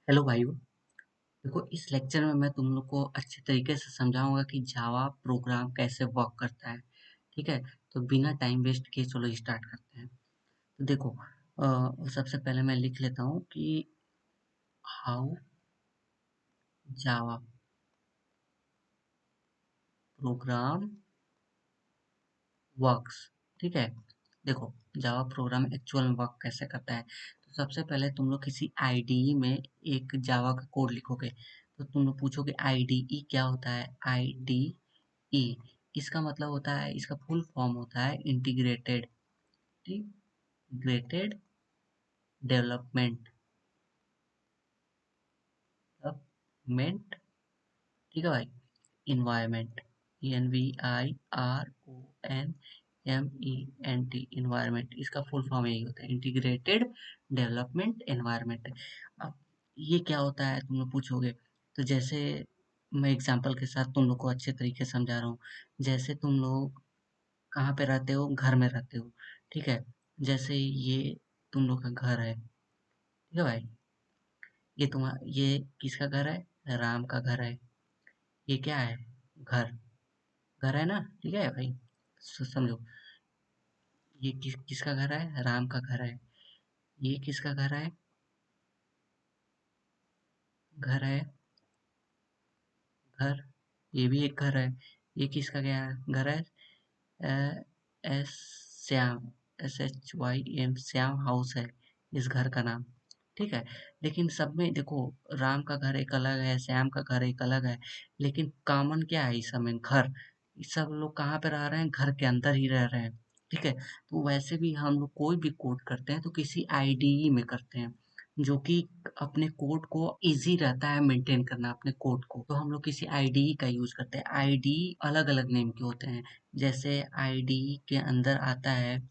Hello भाइयों। देखो, इस लेक्चर में मैं तुम लोग को अच्छे तरीके से समझाऊंगा कि जावा प्रोग्राम कैसे वर्क करता है। ठीक है, तो बिना टाइम वेस्ट किए चलो स्टार्ट करते हैं। तो देखो, सबसे पहले मैं लिख लेता हूँ कि हाउ जावा प्रोग्राम वर्क्स। ठीक है, देखो, जावा प्रोग्राम एक्चुअल में वर्क कैसे करता है। तो सबसे पहले तुम लोग किसी आईडीई में एक जावा का कोड लिखोगे, तो तुम लोग पूछोगे आईडीई क्या होता है। आईडीई इसका मतलब होता है, इसका फुल फॉर्म होता है इंटीग्रेटेड इंटीग्रेटेड डेवलपमेंट डेवलपमेंट ठीक है भाई, इन्वायरमेंट। ENVIRONMENT इन्वायरमेंट, इसका फुल फॉर्म यही होता है, इंटीग्रेटेड डेवलपमेंट एनवायरमेंट। अब ये क्या होता है तुम लोग पूछोगे, तो जैसे मैं एग्जांपल के साथ तुम लोग को अच्छे तरीके से समझा रहा हूँ। जैसे तुम लोग कहाँ पे रहते हो, घर में रहते हो। ठीक है, जैसे ये तुम लोग का घर है। ठीक है भाई, ये किसका घर है, राम का घर है। ये क्या है, घर, घर है ना। ठीक है भाई, समझो। ये किसका घर है, राम का घर है। ये किसका घर है, घर है, घर। ये भी एक घर है। ये किसका क्या घर है, S Shyam, SHYM Shyam house है इस घर का नाम। ठीक है, लेकिन सब में देखो, राम का घर एक अलग है, श्याम का घर एक अलग है, लेकिन कॉमन क्या है इस समय, घर। सब लोग कहाँ पे रह रहे हैं, घर के अंदर ही रह रहे हैं। ठीक है, तो वैसे भी हम लोग कोई भी कोड करते हैं तो किसी आईडीई में करते हैं, जो कि अपने कोड को इजी रहता है मेंटेन करना अपने कोड को। तो हम लोग किसी आईडीई का यूज करते हैं। आईडीई अलग अलग नेम के होते हैं। जैसे आईडीई के अंदर आता है,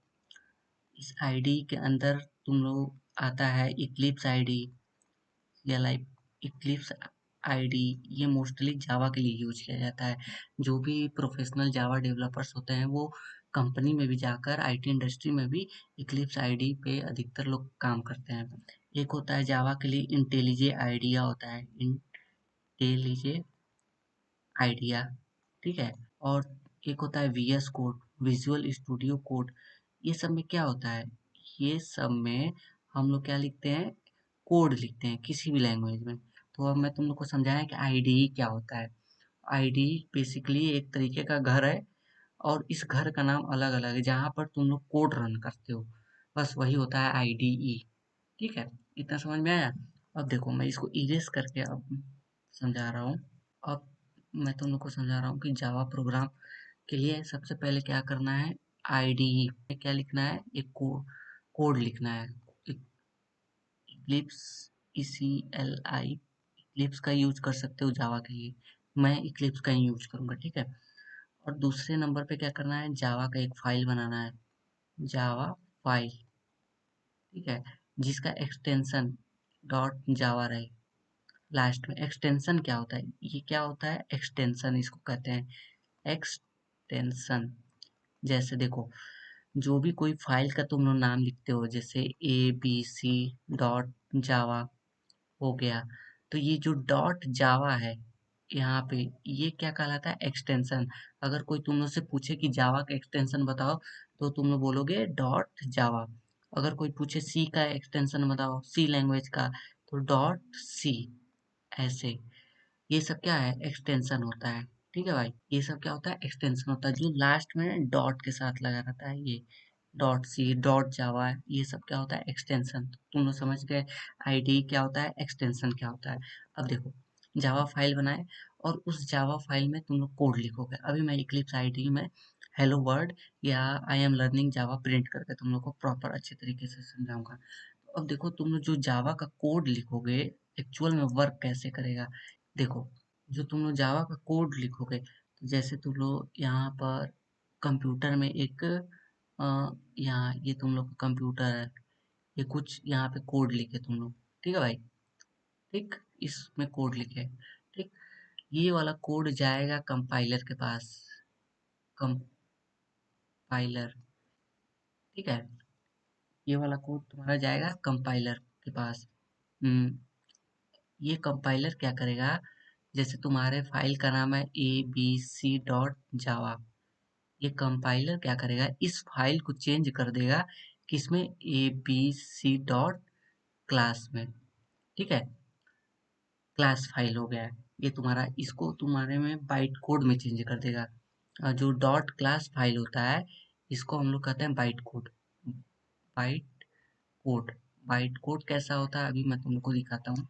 इस आईडी के अंदर तुम लोग आता है इक्लिप्स आईडी या लाइक इक्लिप्स आईडी। ये मोस्टली जावा के लिए यूज किया जाता है। जो भी प्रोफेशनल जावा डेवलपर्स होते हैं वो कंपनी में भी जाकर, आईटी इंडस्ट्री में भी इक्लिप्स आईडी पे अधिकतर लोग काम करते हैं। एक होता है जावा के लिए इंटेलिजे आइडिया होता है, इंटेलिजे आइडिया। ठीक है, और एक होता है VS code, Visual Studio code. ये सब में क्या होता है, ये सब में हम लोग क्या लिखते हैं, कोड लिखते हैं किसी भी लैंग्वेज में। तो अब मैं तुम लोग को समझाया कि आईडीई क्या होता है। आईडीई बेसिकली एक तरीके का घर है, और इस घर का नाम अलग अलग है जहाँ पर तुम लोग कोड रन करते हो, बस वही होता है आईडीई। ठीक है, इतना समझ में आया। अब देखो, मैं इसको इरेज करके अब समझा रहा हूँ। अब मैं तुम लोग को समझा रहा हूँ कि जावा प्रोग्राम के लिए सबसे पहले क्या करना है। आईडीई में क्या लिखना है, एक कोड लिखना है। इक्लिप्स, ECLI, इक्लिप्स का यूज कर सकते हो जावा के लिए। मैं इक्लिप्स का ही यूज करूंगा। ठीक है, और दूसरे नंबर पे क्या करना है, जावा का एक फाइल बनाना है, जावा फाइल। ठीक है, जिसका एक्सटेंशन डॉट जावा रहे लास्ट में। एक्सटेंशन क्या होता है, ये क्या होता है, एक्सटेंशन इसको कहते हैं, एक्सटेंशन। जैसे देखो, जो भी कोई फाइल का तुम लोग नाम लिखते हो, जैसे ABC.java हो गया, तो ये जो डॉट जावा है यहाँ पे, ये क्या कहलाता है, एक्सटेंशन। अगर कोई तुम लोग से पूछे कि जावा का एक्सटेंशन बताओ, तो तुम लोग बोलोगे डॉट जावा। अगर कोई पूछे सी का एक्सटेंशन बताओ, सी लैंग्वेज का, तो डॉट सी। ऐसे ये सब क्या है, एक्सटेंशन होता है। ठीक है भाई, ये सब क्या होता है, एक्सटेंशन होता है, जो लास्ट में डॉट के साथ लगा रहता है। ये डॉट सी, डॉट जावा, ये सब क्या होता है, एक्सटेंशन। तुम लोग समझ गए आईडी क्या होता है, एक्सटेंशन क्या होता है। अब देखो, जावा फाइल बनाए और उस जावा फाइल में तुम लोग कोड लिखोगे। अभी मैं इक्लिप्स आईडी में हेलो वर्ल्ड या I am learning Java print करके तुम लोग को प्रॉपर अच्छे तरीके से समझाऊंगा। तो अब देखो, तुम लोग जो जावा का कोड लिखोगे एक्चुअल में वर्क कैसे करेगा। देखो, जो तुम लोग जावा का कोड लिखोगे, तो जैसे तुम लोग यहाँ पर कंप्यूटर में एक यहाँ ये तुम लोग का कंप्यूटर है, ये कुछ यहाँ पे कोड लिखे तुम लोग। ठीक है भाई, ठीक, इसमें कोड लिखे। ठीक, ये वाला कोड जाएगा कंपाइलर के पास, कंपाइलर। ठीक है, ये वाला कोड तुम्हारा जाएगा कंपाइलर के पास। हम्म, ये कंपाइलर क्या करेगा, जैसे तुम्हारे फाइल का नाम है abc.java, ये कंपाइलर क्या करेगा, इस फाइल को चेंज कर देगा किसमें, abc डॉट क्लास में। ठीक है, क्लास फाइल हो गया है ये तुम्हारा, इसको तुम्हारे में बाइट कोड में चेंज कर देगा। और जो डॉट क्लास फाइल होता है इसको हम लोग कहते हैं byte code. Byte code, byte code कैसा होता है अभी मैं तुम लोग को दिखाता हूँ।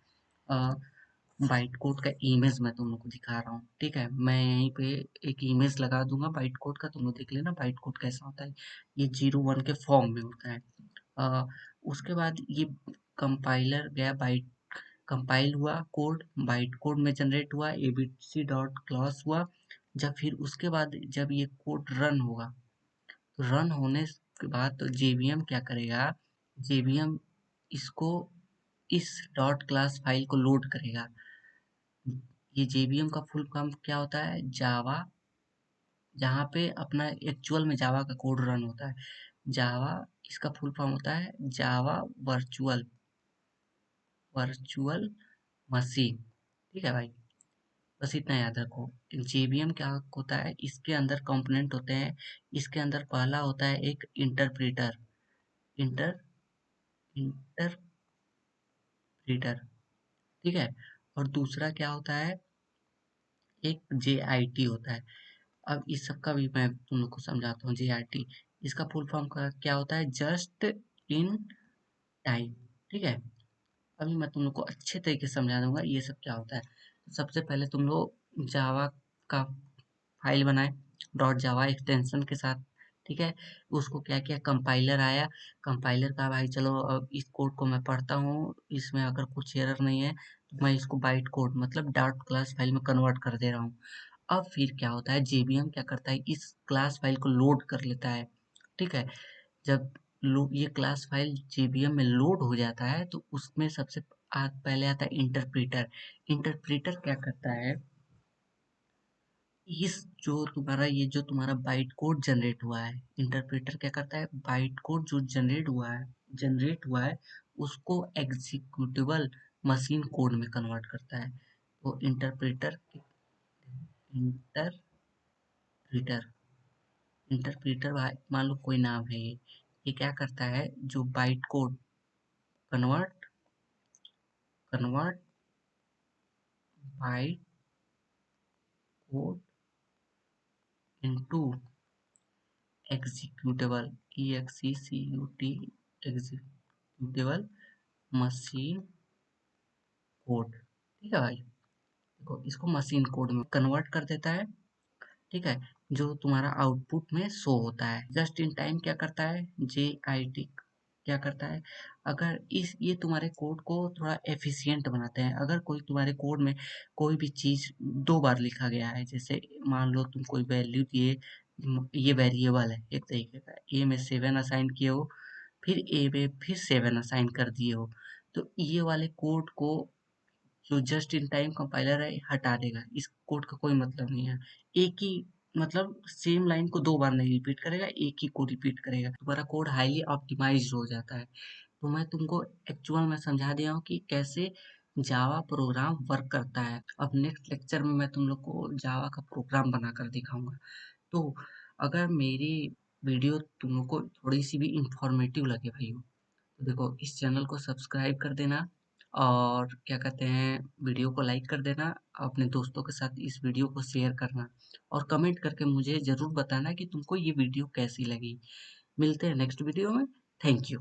बाइट कोड का इमेज मैं तुम लोग को दिखा रहा हूँ। ठीक है, मैं यहीं पे एक इमेज लगा दूंगा बाइट कोड का, तुम लोग देख लेना बाइट कोड कैसा होता है। ये 01 के फॉर्म में होता है। अ, उसके बाद ये कंपाइलर गया, बाइट कंपाइल हुआ कोड, बाइट कोड में जनरेट हुआ, एबीसी डॉट क्लास हुआ। जब फिर उसके बाद जब ये कोड रन होगा, तो रन होने के बाद तो जेवीएम क्या करेगा, जेवीएम इसको इस डॉट क्लास फाइल को लोड करेगा। ये जेवीएम का फुल फॉर्म क्या होता है, जावा, जहाँ पे अपना एक्चुअल में जावा का कोड रन होता है। जावा, इसका फुल फॉर्म होता है जावा वर्चुअल, वर्चुअल मशीन। ठीक है भाई, बस इतना याद रखो। जेवीएम क्या होता है, इसके अंदर कंपोनेंट होते हैं। इसके अंदर पहला होता है एक इंटरप्रेटर, इंटर इंटरप्रेटर, ठीक है। और दूसरा क्या होता है, एक जेआईटी होता है। अब इस सब का भी मैं तुम लोग को समझाता हूँ। जेआईटी, इसका फुल फॉर्म का क्या होता है, जस्ट इन टाइम। ठीक है, अभी मैं तुम लोग को अच्छे तरीके से समझा दूंगा ये सब क्या होता है। तो सबसे पहले तुम लोग जावा का फाइल बनाए डॉट जावा एक्सटेंशन के साथ। ठीक है, उसको क्या किया, कंपाइलर आया, कंपाइलर का भाई चलो अब इस कोड को मैं पढ़ता हूँ, इसमें अगर कुछ एरर नहीं है तो मैं इसको बाइट कोड मतलब डॉट क्लास फाइल में कन्वर्ट कर दे रहा हूँ। अब फिर क्या होता है, जेवीएम क्या करता है, इस क्लास फाइल को लोड कर लेता है। ठीक है, जब ये क्लास फाइल जेवीएम में लोड हो जाता है तो उसमें सबसे पहले आता है इंटरप्रेटर। इंटरप्रेटर क्या करता है, इस जो तुम्हारा बाइट कोड जनरेट हुआ है, इंटरप्रेटर क्या करता है, बाइट कोड जो जनरेट हुआ है उसको एग्जीक्यूटेबल मशीन कोड में कन्वर्ट करता है। तो इंटरप्रेटर इंटरप्रेटर मान लो कोई नाम है ये क्या करता है, जो byte code convert convert byte code into executable, EXECUT, executable machine code. ठीक है भाई, देखो इसको मशीन कोड में कन्वर्ट कर देता है। ठीक है, जो तुम्हारा आउटपुट में शो होता है। जस्ट इन टाइम क्या करता है, JIT क्या करता है, अगर इस ये तुम्हारे कोड को थोड़ा एफिशिएंट बनाते हैं। अगर कोई तुम्हारे कोड में कोई भी चीज दो बार लिखा गया है, जैसे मान लो तुम कोई वैल्यू दिए, ये वेरिएबल है एक तरीके का, ए में 7 असाइन किए हो, फिर ए में फिर 7 असाइन कर दिए हो, तो ये वाले कोड को जो जस्ट इन टाइम कंपाइलर है हटा देगा। इस कोड का कोई मतलब नहीं है। एक ही मतलब सेम लाइन को दो बार नहीं रिपीट करेगा, एक ही को रिपीट करेगा, तुम्हारा कोड हाईली ऑप्टिमाइज्ड हो जाता है। तो मैं तुमको एक्चुअल में समझा दिया हूँ कि कैसे जावा प्रोग्राम वर्क करता है। अब नेक्स्ट लेक्चर में मैं तुम लोग को जावा का प्रोग्राम बनाकर दिखाऊंगा। तो अगर मेरी वीडियो तुम लोग को थोड़ी सी भी इंफॉर्मेटिव लगे भाइयों, तो देखो इस चैनल को सब्सक्राइब कर देना, और क्या कहते हैं, वीडियो को लाइक कर देना, अपने दोस्तों के साथ इस वीडियो को शेयर करना, और कमेंट करके मुझे ज़रूर बताना कि तुमको ये वीडियो कैसी लगी। मिलते हैं नेक्स्ट वीडियो में। Thank you.